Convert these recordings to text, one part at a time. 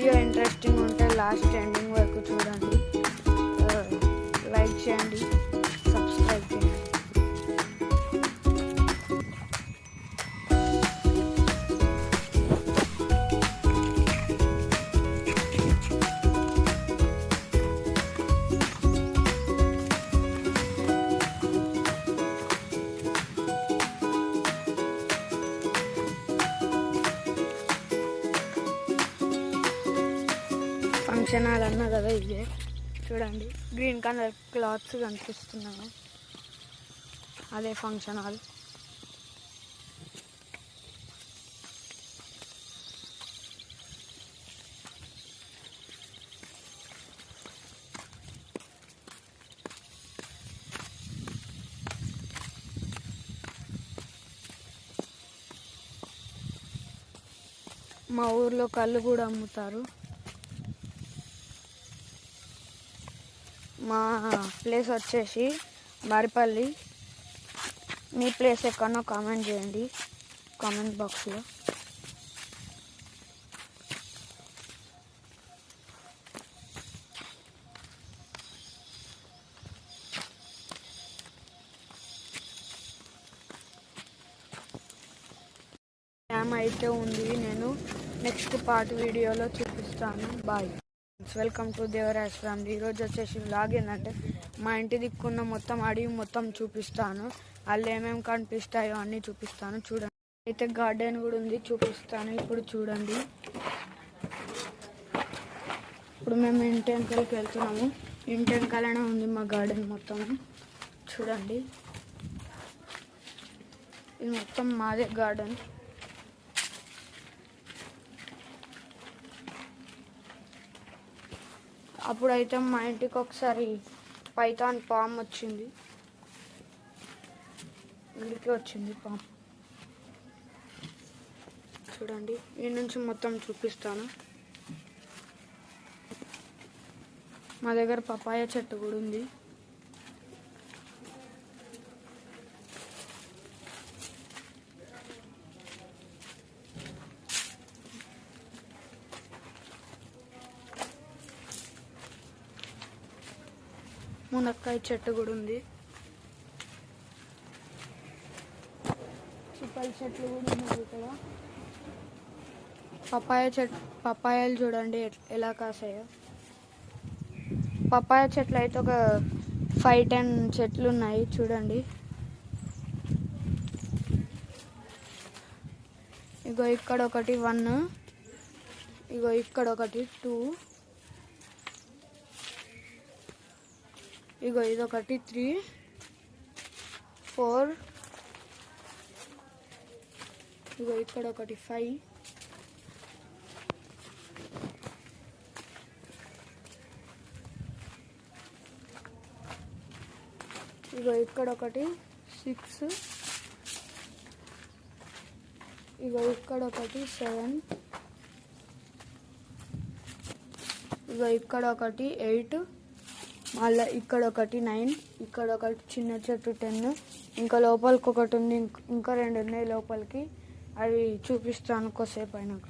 Video interesting ఉంటే last ending వరకు చూడండి. లైక్ చేయండి, సబ్స్క్రైబ్ చేయండి. ఫంక్షన్ హాల్ అన్నా కదా ఇదే. చూడండి గ్రీన్ కలర్ క్లాత్స్ కనిపిస్తున్నాయి, అదే ఫంక్షన్ హాల్. మా ఊర్లో కళ్ళు కూడా అమ్ముతారు. మా ప్లేస్ వచ్చేసి మరిపల్లి. మీ ప్లేస్ ఎక్కడో కామెంట్ చేయండి కామెంట్ బాక్స్లో. డ్యామ్ అయితే ఉంది, నేను నెక్స్ట్ పార్ట్ వీడియోలో చూపిస్తాను. Bye. Welcome to Devaraj family. ఈరోజు వచ్చేసి వ్లాగ్ ఏంటంటే మా ఇంటి దిక్కున్న మొత్తం అడవి మొత్తం చూపిస్తాను. వాళ్ళు ఏమేమి కనిపిస్తాయో అన్నీ చూపిస్తాను. చూడండి, అయితే గార్డెన్ కూడా ఉంది, చూపిస్తాను. ఇప్పుడు చూడండి, ఇప్పుడు మేము ఇంటి వెనకాలకి వెళ్తున్నాము. ఇంటి వెనకాలనే ఉంది మా గార్డెన్ మొత్తం. చూడండి, ఇది మొత్తం మాదే గార్డెన్. అప్పుడైతే మా ఇంటికి ఒకసారి పైథాన్ పాము వచ్చింది, ఇంటికి వచ్చింది పాము. చూడండి, ఈ నుంచి మొత్తం చూపిస్తాను. మా దగ్గర పపాయ చెట్టు కూడా ఉంది. మునక్కాయ చెట్టు కూడా ఉంది. చిప్పల చెట్లు కూడా ఉన్నాయి ఇక్కడ. పపాయాలు చూడండి ఎలా కాసాయో. పపాయ చెట్లు అయితే ఒక 5-10 చెట్లు ఉన్నాయి. చూడండి, ఇగో ఇక్కడ ఒకటి 1, ఇగో ఇక్కడ ఒకటి 2, ఇగో ఇదొకటి 3, 4, ఇగో ఇక్కడ ఒకటి 5, ఇగో ఇక్కడ ఒకటి 6, ఇగో ఇక్కడ ఒకటి 7, ఇగో ఇక్కడ ఒకటి 8, మళ్ళీ ఇక్కడ ఒకటి 9, ఇక్కడ ఒకటి చిన్న చెట్టు 10, ఇంకా లోపలికి ఒకటి ఉంది, ఇంకా 2 ఉన్నాయి లోపలికి. అవి చూపిస్తాను కొద్దిసేపు అయినాక.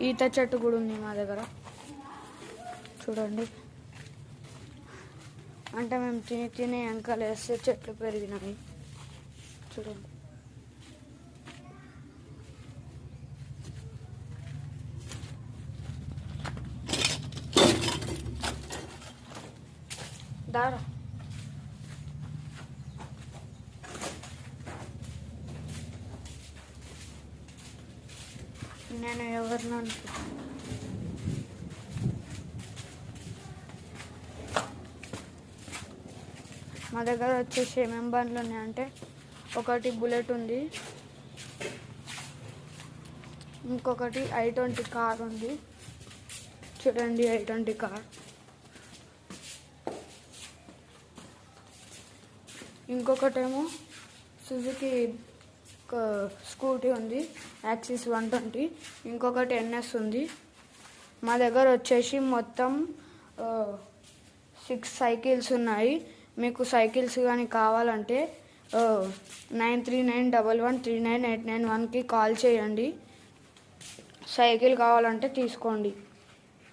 ఈత చెట్టు కూడా ఉంది మా దగ్గర. చూడండి, అంటే మేము తినే వెనకాల వేస్తే చెట్లు పెరిగినాయి. చూడండి, దారా నేను ఎవరినో అనుకుంటాను. మా దగ్గర వచ్చేసి ఏమేమి బండ్లు ఉన్నాయంటే ఒకటి బుల్లెట్ ఉంది, ఇంకొకటి i20 కార్ ఉంది. చూడండి, i20 కార్. ఇంకొకటేమో సుజుకి స్కూటీ ఉంది, యాక్సిస్ 120. ఇంకొకటి NS ఉంది. మా దగ్గర వచ్చేసి మొత్తం 6 సైకిల్స్ ఉన్నాయి. మీకు సైకిల్స్ కానీ కావాలంటే 9391139891కి కాల్ చేయండి. సైకిల్ కావాలంటే తీసుకోండి.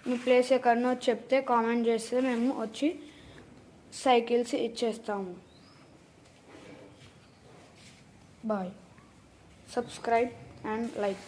మీ ప్లేస్ ఎక్కడనో చెప్తే కామెంట్ చేస్తే మేము వచ్చి సైకిల్స్ ఇచ్చేస్తాము. బాయ్. Subscribe and like.